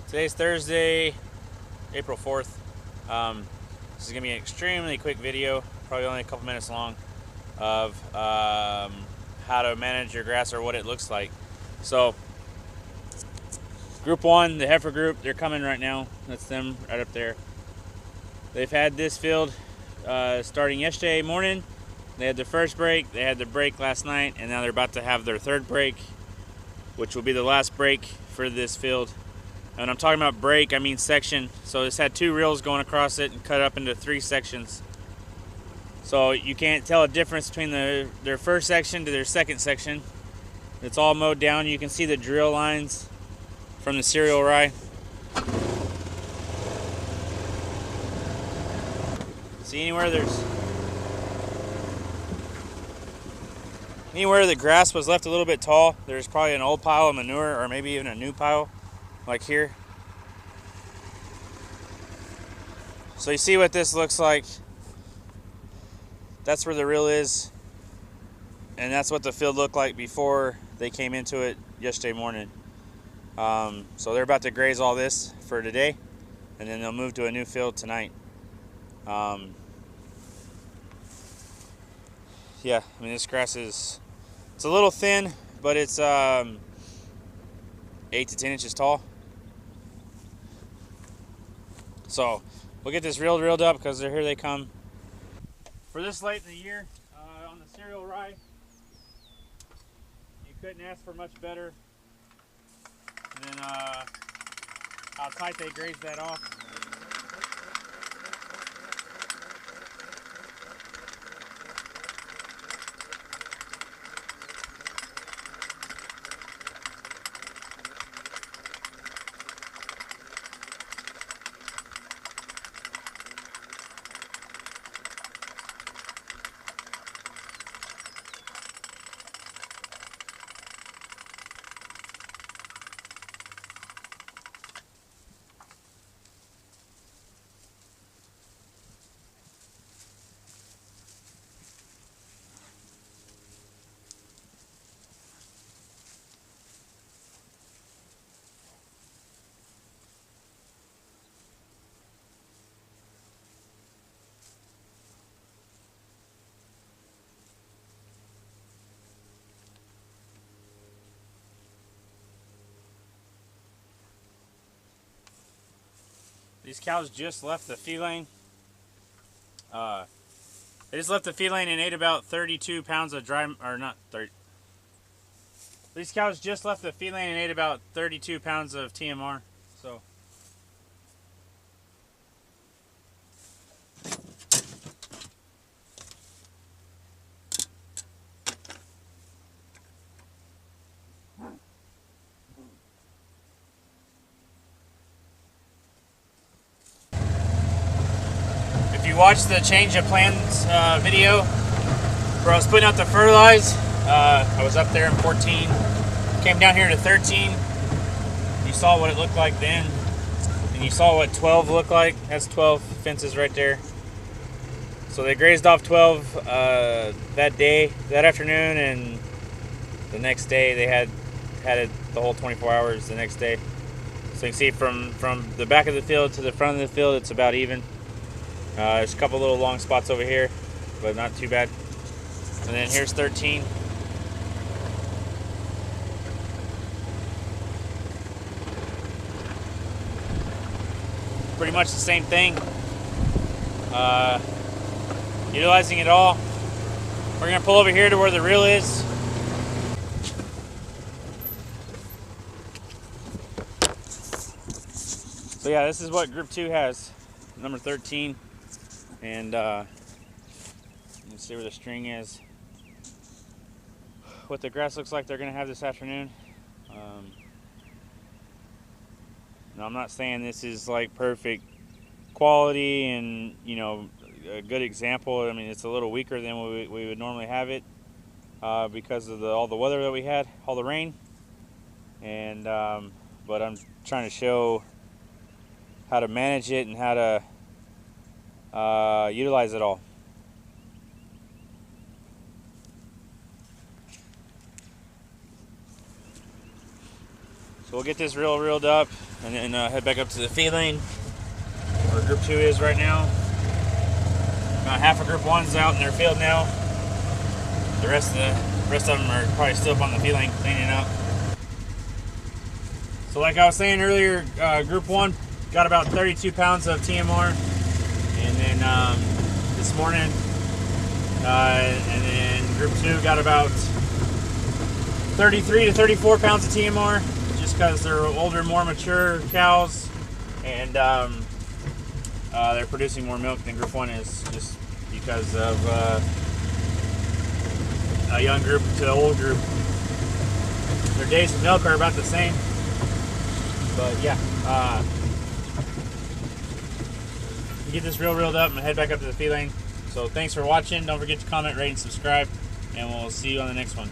Today's Thursday, April 4th. This is going to be an extremely quick video, probably only a couple minutes long, of how to manage your grass or what it looks like. So, group one, the heifer group, they're coming right now. That's them right up there. They've had this field starting yesterday morning. They had their first break, they had their break last night, and now they're about to have their third break, which will be the last break for this field. And I'm talking about break, I mean section. So it's had two reels going across it and cut up into 3 sections. So you can't tell a difference between their first section to their second section. It's all mowed down. You can see the drill lines from the cereal rye. See anywhere the grass was left a little bit tall, there's probably an old pile of manure or maybe even a new pile, like here. So you see what this looks like. That's where the reel is, and that's what the field looked like before they came into it yesterday morning. So they're about to graze all this for today, and then they'll move to a new field tonight. Yeah, I mean, this grass it's a little thin, but it's 8 to 10 inches tall. So we'll get this reeled up because here they come. For this late in the year, on the cereal rye, you couldn't ask for much better than how tight they grazed that off. These cows just left the feed lane. They just left the feed lane and ate about 32 pounds of dry, or not 30. These cows just left the feed lane and ate about 32 pounds of TMR. So. If you watched the change of plans video where I was putting out the fertilize, I was up there in 14, came down here to 13. You saw what it looked like then, and you saw what 12 looked like. That's 12 fences right there. So they grazed off 12 that afternoon, and the next day they had it the whole 24 hours the next day. So you can see from the back of the field to the front of the field, it's about even. There's a couple little long spots over here, but not too bad. And then here's 13. Pretty much the same thing. Utilizing it all. We're gonna pull over here to where the reel is. So yeah, this is what group 2 has, number 13. And you can see where the string is. What the grass looks like they're gonna have this afternoon. Now I'm not saying this is like perfect quality and, you know, a good example. I mean, it's a little weaker than we would normally have it because of all the weather that we had, all the rain. And but I'm trying to show how to manage it and how to utilize it all. So we'll get this reeled up and then head back up to the feed lane where Group 2 is right now. About half of Group 1's out in their field now. The rest of them are probably still up on the feed lane cleaning up. So like I was saying earlier, Group 1 got about 32 pounds of TMR, and then this morning, and then Group 2 got about 33 to 34 pounds of TMR, just because they're older, more mature cows, and they're producing more milk than Group 1 is, just because of a young group to old group. Their days of milk are about the same. But yeah, get this reeled up and head back up to the feed lane. So thanks for watching. Don't forget to comment, rate, and subscribe, and we'll see you on the next one.